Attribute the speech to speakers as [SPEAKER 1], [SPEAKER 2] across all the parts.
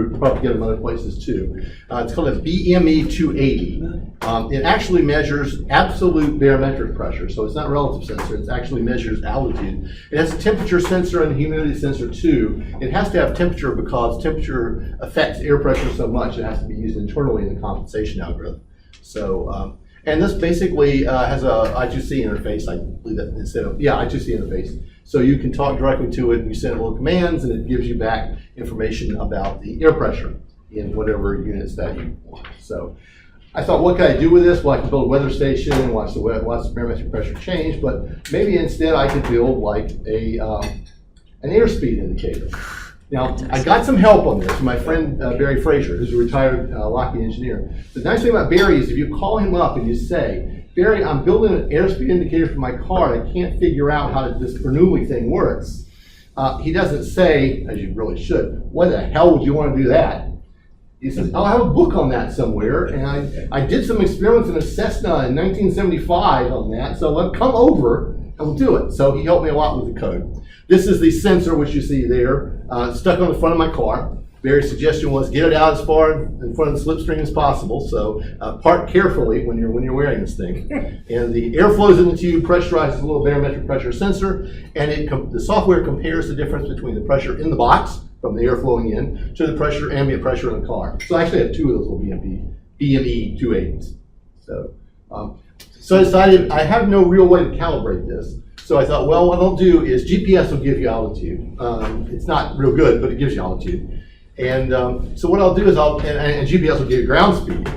[SPEAKER 1] group. You probably get them other places too. It's called a BME280. It actually measures absolute barometric pressure, so it's not a relative sensor. It actually measures altitude. It has a temperature sensor and a humidity sensor too. It has to have temperature because temperature affects air pressure so much. It has to be used internally in the compensation algorithm. So, and this basically has a I2C interface. I believe that instead of I2C interface. So you can talk directly to it, and you send it little commands, and it gives you back information about the air pressure in whatever units that you want. So I thought, what can I do with this? Well, I can build a weather station and watch the barometric pressure change, but maybe instead I could build like an airspeed indicator. Now, I got some help on this from my friend Barry Frazier, who's a retired Lockheed engineer. The nice thing about Barry is if you call him up and you say, Barry, I'm building an airspeed indicator for my car and I can't figure out how this Bernoulli thing works. He doesn't say, as you really should, why the hell would you want to do that? He says, I'll have a book on that somewhere, and I did some experiments in a Cessna in 1975 on that, so let come over and we'll do it. So he helped me a lot with the code. This is the sensor which you see there, stuck on the front of my car. Barry's suggestion was get it out as far in front of the slipstream as possible, so park carefully when you're wearing this thing. And the air flows in the tube, pressurizes a little barometric pressure sensor, and the software compares the difference between the pressure in the box from the air flowing in to the ambient pressure in the car. So I actually have two of those little BME280s. So I decided I have no real way to calibrate this. So I thought, well, what I'll do is GPS will give you altitude. It's not real good, but it gives you altitude. And so what I'll do is and GPS will give you ground speed,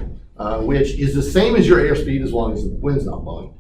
[SPEAKER 1] which is the same as your airspeed as long as the wind's not blowing.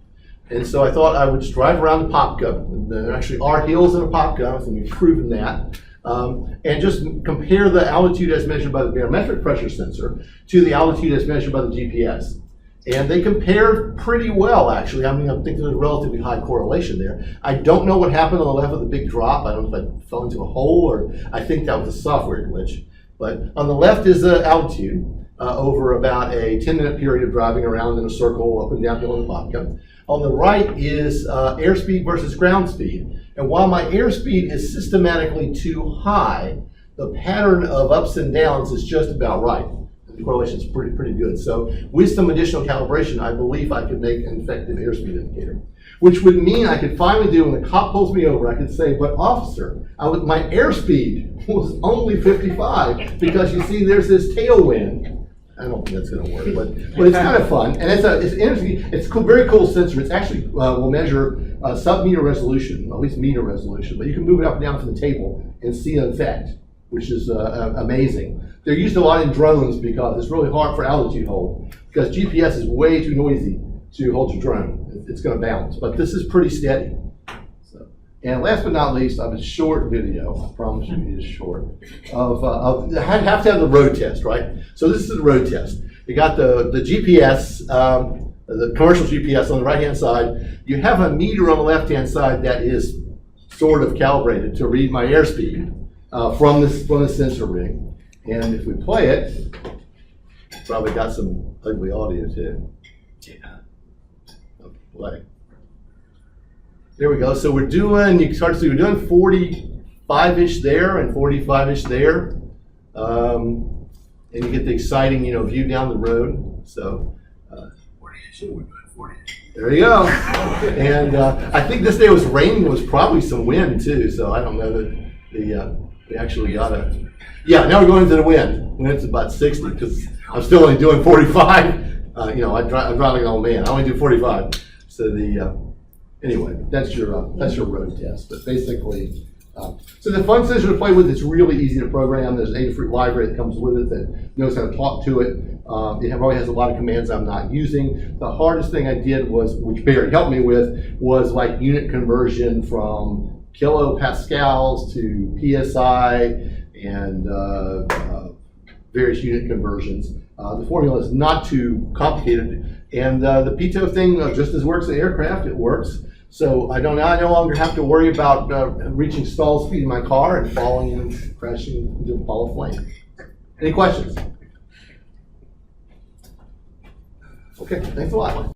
[SPEAKER 1] And so I thought I would just drive around the Popka. There actually are hills in a Popka, and we've proven that. And just compare the altitude as measured by the barometric pressure sensor to the altitude as measured by the GPS. And they compare pretty well, actually. I mean, I think there's a relatively high correlation there. I don't know what happened on the left with the big drop. I don't know if I fell into a hole or I think that was a software glitch. But on the left is the altitude over about a 10-minute period of driving around in a circle up and down hill in the Popka. On the right is airspeed versus ground speed. And while my airspeed is systematically too high, the pattern of ups and downs is just about right. The correlation is pretty good. So with some additional calibration, I believe I could make an effective airspeed indicator, which would mean I could finally do, when the cop pulls me over, I could say, but officer, my airspeed was only 55 because you see there's this tailwind. I don't think that's going to work, but it's kind of fun. And it's interesting, it's a very cool sensor. It's actually will measure sub-meter resolution, at least meter resolution, but you can move it up and down from the table and see an effect, which is amazing. They're used a lot in drones because it's really hard for altitude hold, because GPS is way too noisy to hold your drone. It's going to bounce, but this is pretty steady. So, and last but not least, I have a short video. I promise you it is short. I have to have the road test, right? So this is the road test. You got the GPS, the commercial GPS on the right-hand side. You have a meter on the left-hand side that is sort of calibrated to read my airspeed from the sensor ring. And if we play it, probably got some ugly audio too. Yeah. Play. There we go. So we're doing, you can start to see we're doing 45-ish there and 45-ish there. And you get the exciting, view down the road. So
[SPEAKER 2] 40-ish, we're doing 40-ish.
[SPEAKER 1] There you go. And I think this day was raining, was probably some wind too. So I don't know that we actually got a. Yeah, now we're going into the wind. Wind's about 60 because I'm still only doing 45. I'm driving an old man. I only do 45. So anyway, that's your road test. But basically, so the fun sensor to play with, it's really easy to program. There's an Adafruit library that comes with it that knows how to talk to it. It probably has a lot of commands I'm not using. The hardest thing I did was, which Barry helped me with, was like unit conversion from kilopascals to PSI and various unit conversions. The formula is not too complicated, and the pitot thing just as works in aircraft. It works. So I no longer have to worry about reaching stall speed in my car and falling and crashing into a ball of flame. Any questions? Okay, thanks a lot.